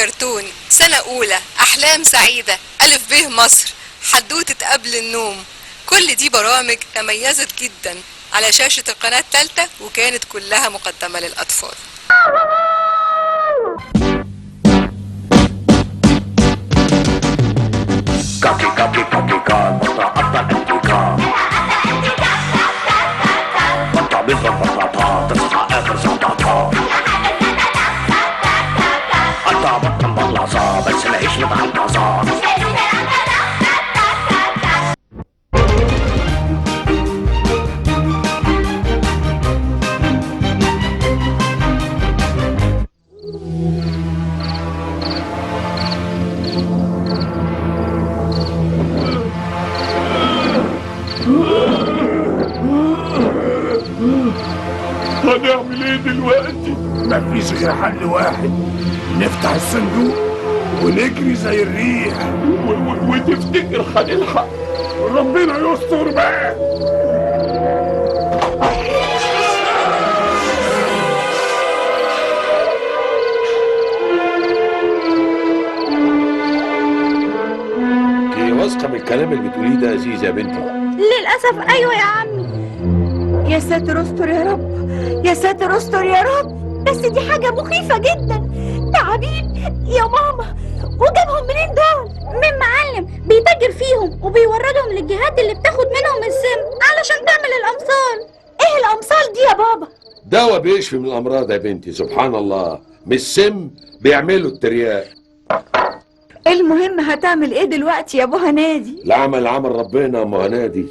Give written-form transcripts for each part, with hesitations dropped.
كرتون، سنة أولى، أحلام سعيدة، ألف به مصر، حدوتة قبل النوم. كل دي برامج تميزت جدا على شاشة القناة الثالثة، وكانت كلها مقدمة للأطفال. كاكي كاكي كاكي كا بطا قطا انتكا بطا بطا تصحى آخر سطاطا قطا بطا مبلصة بس العيش متعلقصة. هنعمل ايه دلوقتي؟ مفيش غير حل واحد، نفتح الصندوق ونجري زي الريح. وتفتكر هنلحق؟ ربنا يستر بقى. انتي واثقه من الكلام اللي بتقوليه ده يا زيزه يا بنتي؟ للأسف أيوة يا عمي. يا ساتر استر يا رب، يا ساتر استر يا رب. بس دي حاجة مخيفة جدا. تعابين يا ماما. وجابهم منين دول؟ من معلم بيتاجر فيهم وبيوردهم للجهات اللي بتاخد منهم السم علشان تعمل الأمصال. ايه الأمصال دي يا بابا؟ دواء بيشفي من الامراض يا بنتي، سبحان الله، مش سم بيعملوا الترياق. المهم هتعمل ايه دلوقتي يا ابو هنادي؟ العمل عمل ربنا يا ام هنادي.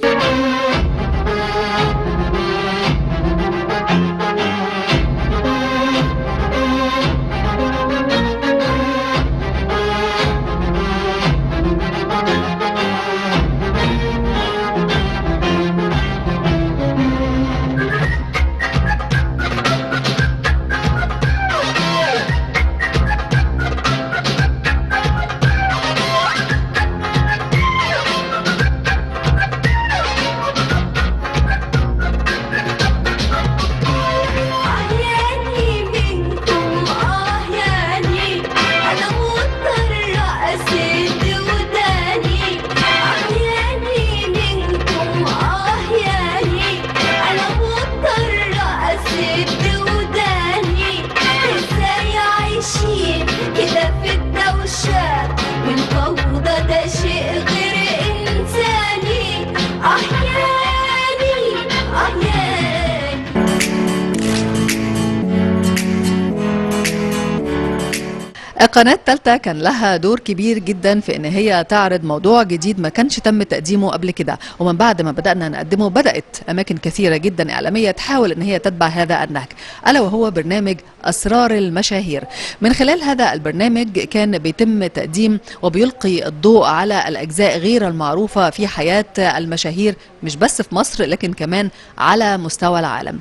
القناة الثالثة كان لها دور كبير جدا في ان هي تعرض موضوع جديد ما كانش تم تقديمه قبل كده، ومن بعد ما بدأنا نقدمه بدأت اماكن كثيرة جدا اعلامية تحاول ان هي تتبع هذا النهج، الا وهو برنامج اسرار المشاهير. من خلال هذا البرنامج كان بيتم تقديم وبيلقي الضوء على الاجزاء غير المعروفة في حياة المشاهير، مش بس في مصر لكن كمان على مستوى العالم.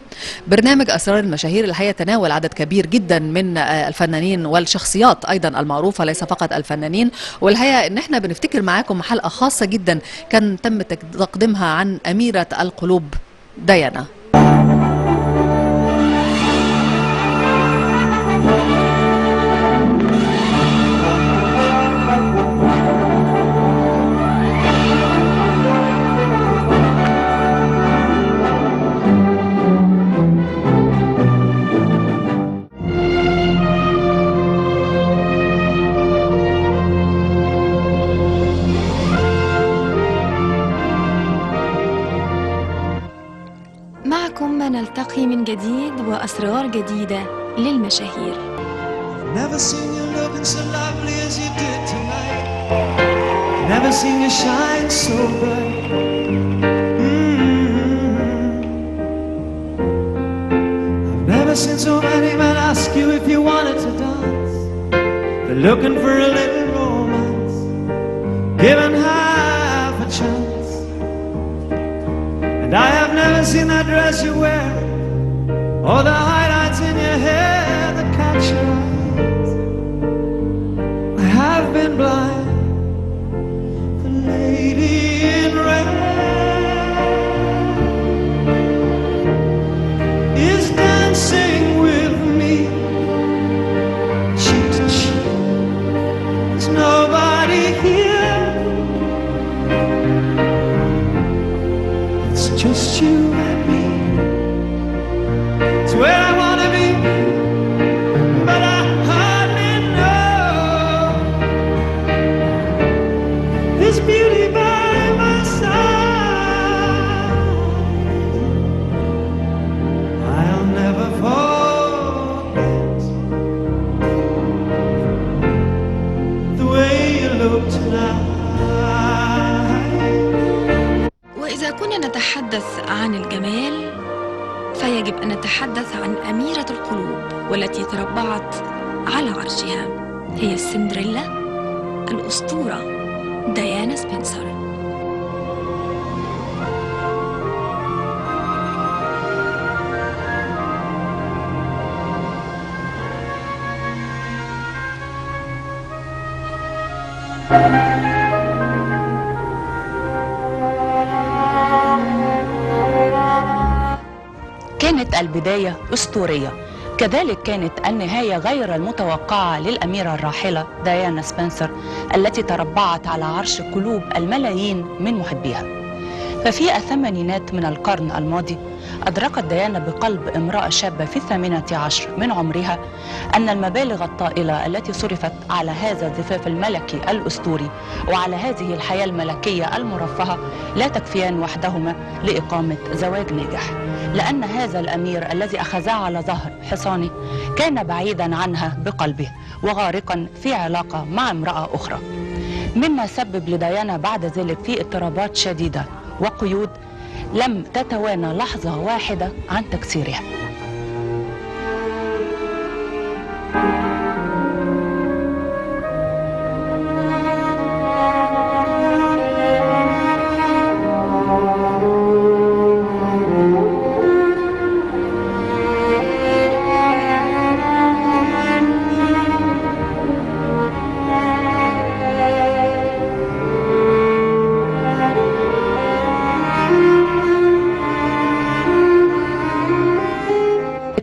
برنامج اسرار المشاهير الحقيقة تناول عدد كبير جدا من الفنانين والشخصيات ايضا المعروفه، ليس فقط الفنانين. والحقيقه ان احنا بنفتكر معاكم حلقه خاصه جدا كان تم تقديمها عن اميره القلوب ديانا. معكم نلتقي من جديد وأسرار جديدة للمشاهير. Never seen you looking so lovely as you did tonight. Never seen you shine so bright. I've never seen so many men ask you if you wanted to dance. They're looking for a little romance, given half a chance. And I have never seen that dress you wear, or the highlights in your hair that catch your eyes. I have been blind. The lady in red is dancing with me, cheek to cheek, نتحدث عن الجمال فيجب أن نتحدث عن أميرة القلوب والتي تربعت على عرشها، هي السندريلا الأسطورة ديانا سبنسر. كانت البداية أسطورية، كذلك كانت النهاية غير المتوقعة للأميرة الراحلة ديانا سبنسر التي تربعت على عرش قلوب الملايين من محبيها. ففي الثمانينات من القرن الماضي أدركت ديانا بقلب امرأة شابة في 18 من عمرها أن المبالغ الطائلة التي صرفت على هذا الزفاف الملكي الأسطوري وعلى هذه الحياة الملكية المرفهة لا تكفيان وحدهما لإقامة زواج ناجح، لأن هذا الأمير الذي أخذها على ظهر حصانه كان بعيدا عنها بقلبه وغارقا في علاقة مع امرأة أخرى، مما سبب لديانا بعد ذلك في اضطرابات شديدة وقيود لم تتوانى لحظة واحدة عن تكسيرها.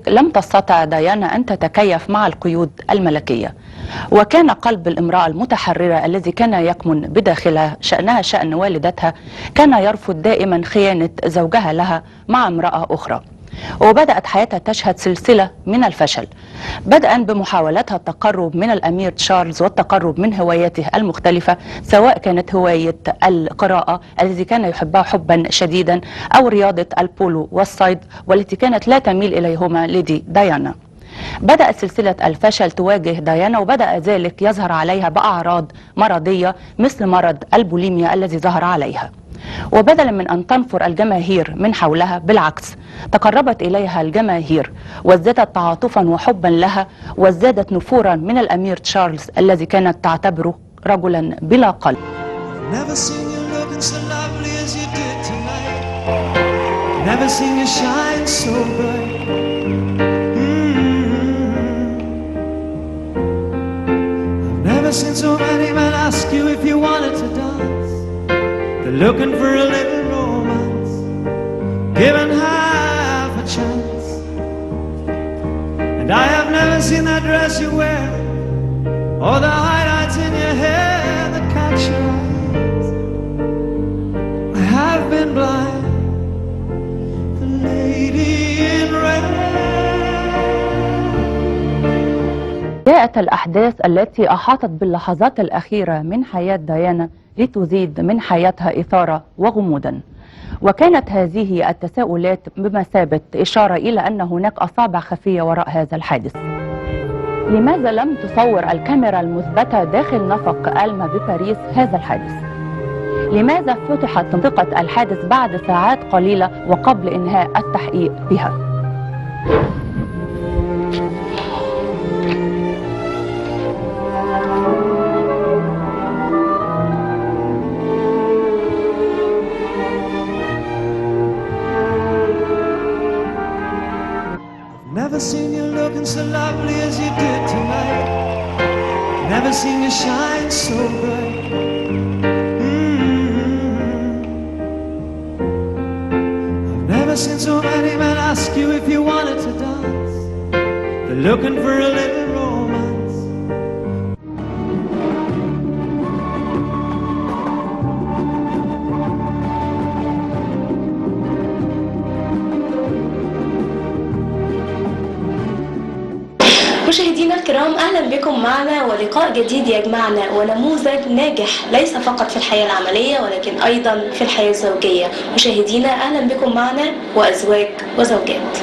لم تستطع ديانا أن تتكيف مع القيود الملكية، وكان قلب الامرأة المتحررة الذي كان يكمن بداخلها شأنها شأن والدتها كان يرفض دائما خيانة زوجها لها مع امرأة أخرى. وبدأت حياتها تشهد سلسلة من الفشل، بدءا بمحاولتها التقرب من الأمير تشارلز والتقرب من هواياته المختلفة، سواء كانت هواية القراءة التي كان يحبها حبا شديدا أو رياضة البولو والصيد والتي كانت لا تميل إليهما لدي ديانا. بدأت سلسلة الفشل تواجه ديانا، وبدأ ذلك يظهر عليها بأعراض مرضية مثل مرض البوليميا الذي ظهر عليها. وبدلا من أن تنفر الجماهير من حولها بالعكس تقربت إليها الجماهير وازدادت تعاطفا وحبا لها، وازدادت نفورا من الأمير تشارلز الذي كانت تعتبره رجلا بلا قلب. Looking for a little romance, given half a chance. And I have never seen that dress you wear, or the highlights in your hair that catch your eyes. I have been blind, the lady in red. جاءت الأحداث التي أحاطت باللحظات الأخيرة من حياة ديانا لتزيد من حياتها إثارة وغمودا، وكانت هذه التساؤلات بمثابة إشارة إلى أن هناك أصابع خفية وراء هذا الحادث. لماذا لم تصور الكاميرا المثبتة داخل نفق ألما بباريس هذا الحادث؟ لماذا فتحت منطقة الحادث بعد ساعات قليلة وقبل إنهاء التحقيق بها؟ Never seen you looking so lovely as you did tonight. Never seen you shine so bright. I've never seen so many men ask you if you wanted to dance. They're looking for a little romance. مشاهدينا الكرام، أهلا بكم معنا ولقاء جديد يجمعنا ونموذج ناجح ليس فقط في الحياة العملية ولكن أيضا في الحياة الزوجية. مشاهدينا أهلا بكم معنا وأزواج وزوجات.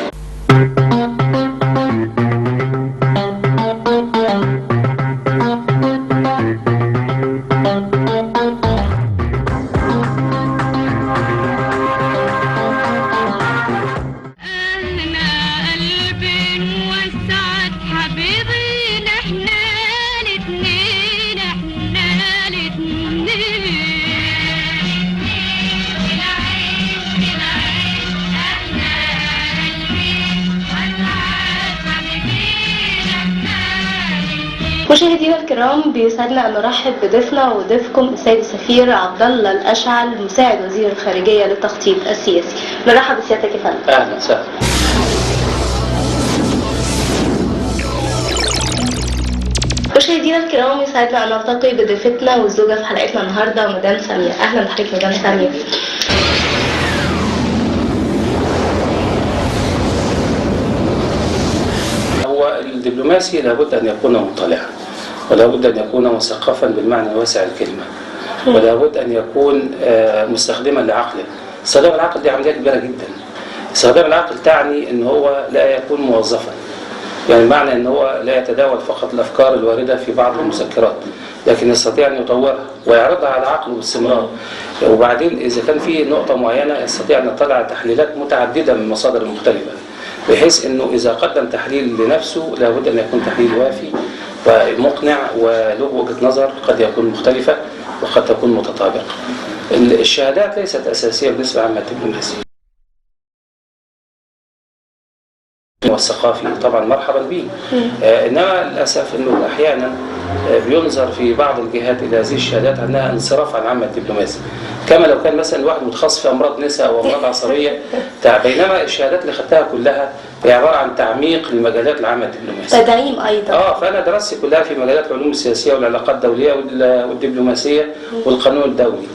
مشاهدينا الكرام، بيسعدنا ان نرحب بضيفنا وضيفكم السيد السفير عبد الله الاشعل، مساعد وزير الخارجيه للتخطيط السياسي. نرحب بسيادتك يا فندم. اهلا وسهلا. مشاهدينا الكرام، يسعدنا ان نلتقي بضيفتنا والزوجه في حلقتنا النهارده مدام ساميه. اهلا بحضرتك مدام ساميه. هو الدبلوماسي لابد ان يكون مطلعا، ولابد ان يكون مثقفا بالمعنى الواسع الكلمه، ولابد ان يكون مستخدما لعقله. استخدام العقل دي عمليه كبيره جدا. استخدام العقل تعني ان هو لا يكون موظفا، يعني معنى ان هو لا يتداول فقط الافكار الوارده في بعض المذكرات، لكن يستطيع ان يطورها ويعرضها على عقله باستمرار. وبعدين اذا كان في نقطه معينه يستطيع ان يطلع على تحليلات متعدده من مصادر مختلفه، بحيث انه اذا قدم تحليل لنفسه لابد ان يكون تحليل وافي ومقنع وله وجهه نظر قد يكون مختلفه وقد تكون متطابقه. الشهادات ليست اساسيه بالنسبه لعمل الدبلوماسي. والثقافي طبعا مرحبا به، انما للاسف انه احيانا بينظر في بعض الجهات الى هذه الشهادات انها انصراف عن عمل الدبلوماسي، كما لو كان مثلا واحد متخصص في امراض نساء او امراض عصبيه، بينما الشهادات اللي خدتها كلها هي عباره عن تعميق لمجالات العمل الدبلوماسي. تدعيم ايضا. فانا دراستي كلها في مجالات العلوم السياسيه والعلاقات الدوليه والدبلوماسيه والقانون الدولي.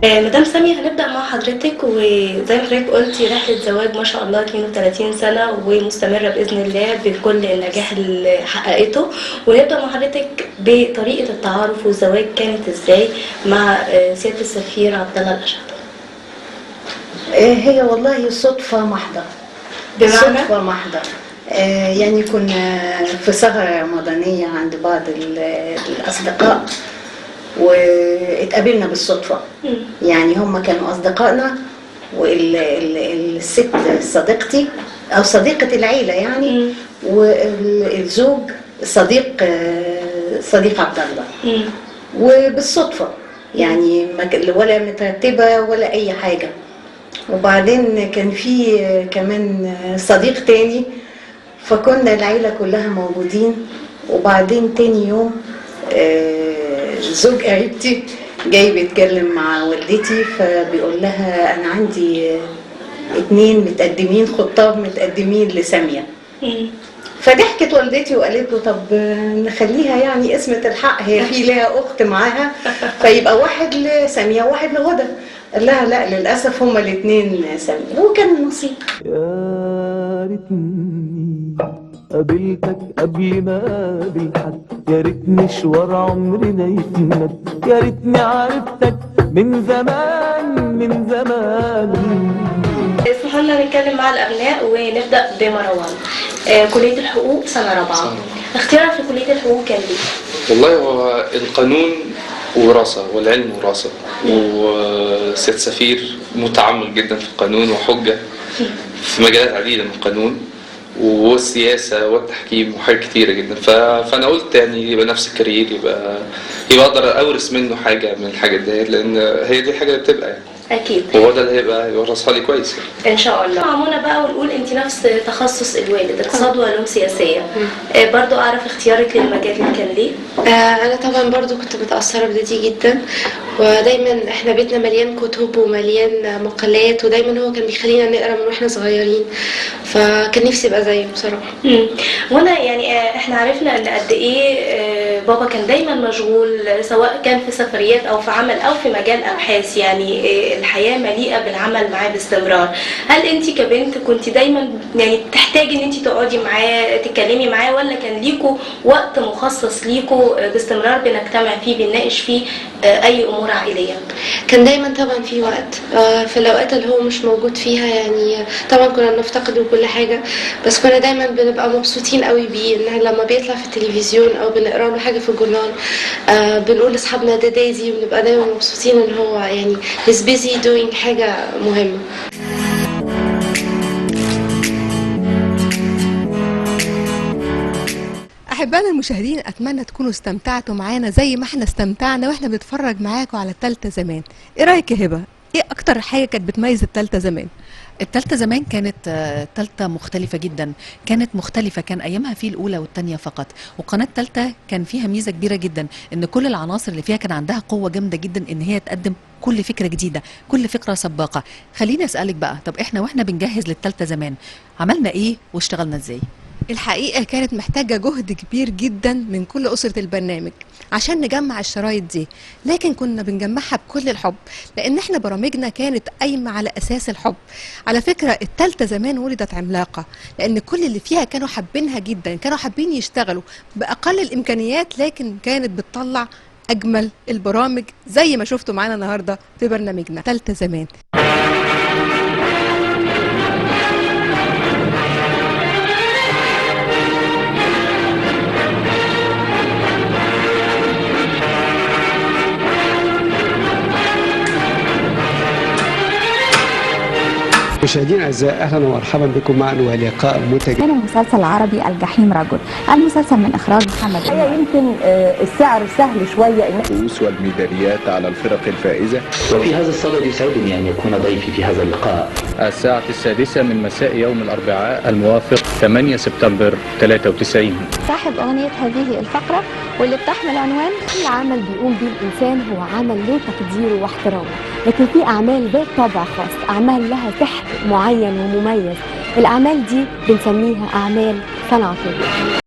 مدام سامية، هنبدأ مع حضرتك، وزي ما حضرتك قلتي رحلة زواج ما شاء الله 32 سنة ومستمرة بإذن الله بكل النجاح اللي حققته، ونبدأ مع حضرتك بطريقة التعارف والزواج كانت ازاي مع سيادة السفير عبد الله الاشعل. هي والله صدفة محضة. بمعنى؟ صدفة محضة. يعني كنا في سهرة رمضانية عند بعض الأصدقاء واتقابلنا بالصدفة. يعني هم كانوا أصدقائنا، والست صديقتي أو صديقة العيلة يعني، والزوج صديق عبد الله. وبالصدفة يعني ولا مترتبة ولا أي حاجة. وبعدين كان في كمان صديق تاني، فكنا العيلة كلها موجودين. وبعدين تاني يوم زوج قريبتي جاي بيتكلم مع والدتي، فبيقول لها انا عندي 2 متقدمين خطاب متقدمين لسامية. فضحكت والدتي وقالت له طب نخليها يعني اسمة الحق، هي في لها اخت معاها فيبقى واحد لسامية وواحد لهدى. قال لها لا للاسف هما الاثنين سامية، وكان النصيب. يا ريتني قابلتك قبل ما اقابل حد، يا ريت مشوار عمرنا يتمد، يا ريتني عرفتك من زمان. اسمحوا لنا نتكلم مع الابناء ونبدا بمروان. كليه الحقوق سنه 4. اختيارك في كليه الحقوق كان ليه؟ والله هو القانون وراثه والعلم وراثه، وسيادة سفير متعمق جدا في القانون وحجه في مجالات عديده من القانون والسياسه والتحكيم وحاجات كتيره جدا. فانا قلت يعني يبقى نفس الكارير، يبقى اقدر اورث منه حاجه من الحاجات ديت، لان هي دي الحاجه اللي بتبقى يعني اكيد، وهو ده اللي هيبقى يورثها لي كويس ان شاء الله. عمونا بقى ونقول انت نفس تخصص الوالد، اقتصاد وعلوم سياسيه. برضو اعرف اختيارك للمجال كان ليه؟ انا طبعا برضو كنت متاثره بدي جدا، ودايما احنا بيتنا مليان كتب ومليان مقالات، ودايما هو كان بيخلينا نقرا من واحنا صغيرين، فكان نفسي ابقى زيه بصراحه. وانا يعني احنا عرفنا ان قد ايه بابا كان دايما مشغول، سواء كان في سفريات او في عمل او في مجال ابحاث، يعني الحياه مليئه بالعمل معاه باستمرار. هل انت كبنت كنت دايما يعني تحتاجي ان انت تقعدي معاه تتكلمي معاه، ولا كان ليكوا وقت مخصص ليكوا باستمرار بنجتمع فيه بنناقش فيه اي امور عائليه؟ كان دايما طبعا في وقت، في الاوقات اللي هو مش موجود فيها يعني طبعا كنا بنفتقده وكل حاجه، بس كنا دايما بنبقى مبسوطين قوي بيه، ان لما بيطلع في التلفزيون او بنقرا له حاجه في الجورنال بنقول لاصحابنا ده دايزي، وبنبقى دايما مبسوطين ان هو يعني he's busy doing حاجه مهمه. أحبائنا المشاهدين، أتمنى تكونوا استمتعتوا معانا زي ما احنا استمتعنا واحنا بنتفرج معاكم على التالتة زمان. إيه رأيك يا هبة؟ ايه اكتر حاجه كانت بتميز التالتة زمان؟ التالتة زمان كانت تالتة مختلفة جدا، كانت مختلفة، كان أيامها في الأولى والتانية فقط. وقناة تالتة كان فيها ميزة كبيرة جدا، إن كل العناصر اللي فيها كان عندها قوة جامدة جدا إن هي تقدم كل فكرة جديدة، كل فكرة سباقة. خليني أسألك بقى، طب إحنا وإحنا بنجهز للتالتة زمان عملنا إيه واشتغلنا إزاي؟ الحقيقة كانت محتاجة جهد كبير جدا من كل أسرة البرنامج عشان نجمع الشرايط دي، لكن كنا بنجمعها بكل الحب، لأن احنا برامجنا كانت قايمة على أساس الحب. على فكرة التالتة زمان ولدت عملاقة، لأن كل اللي فيها كانوا حابينها جدا، كانوا حابين يشتغلوا بأقل الإمكانيات، لكن كانت بتطلع أجمل البرامج زي ما شفتوا معانا النهاردة في برنامجنا تالتة زمان. مشاهدينا الاعزاء، اهلا ومرحبا بكم معنا ولقاء متجدد. كان المسلسل العربي الجحيم رجل، المسلسل من اخراج محمد يمكن السعر سهل شويه، الكؤوس والميداليات على الفرق الفائزه. وفي هذا الصدد يسعدني ان يكون ضيفي في هذا اللقاء. الساعة 6 من مساء يوم الأربعاء الموافق 8 سبتمبر 93. صاحب أغنية هذه الفقرة واللي بتحمل عنوان كل عمل بيقوم به الإنسان هو عمل له تقديره واحترامه، لكن في أعمال ذات طابع خاص، أعمال لها سحر معين ومميز. الأعمال دي بنسميها أعمال صنعتية.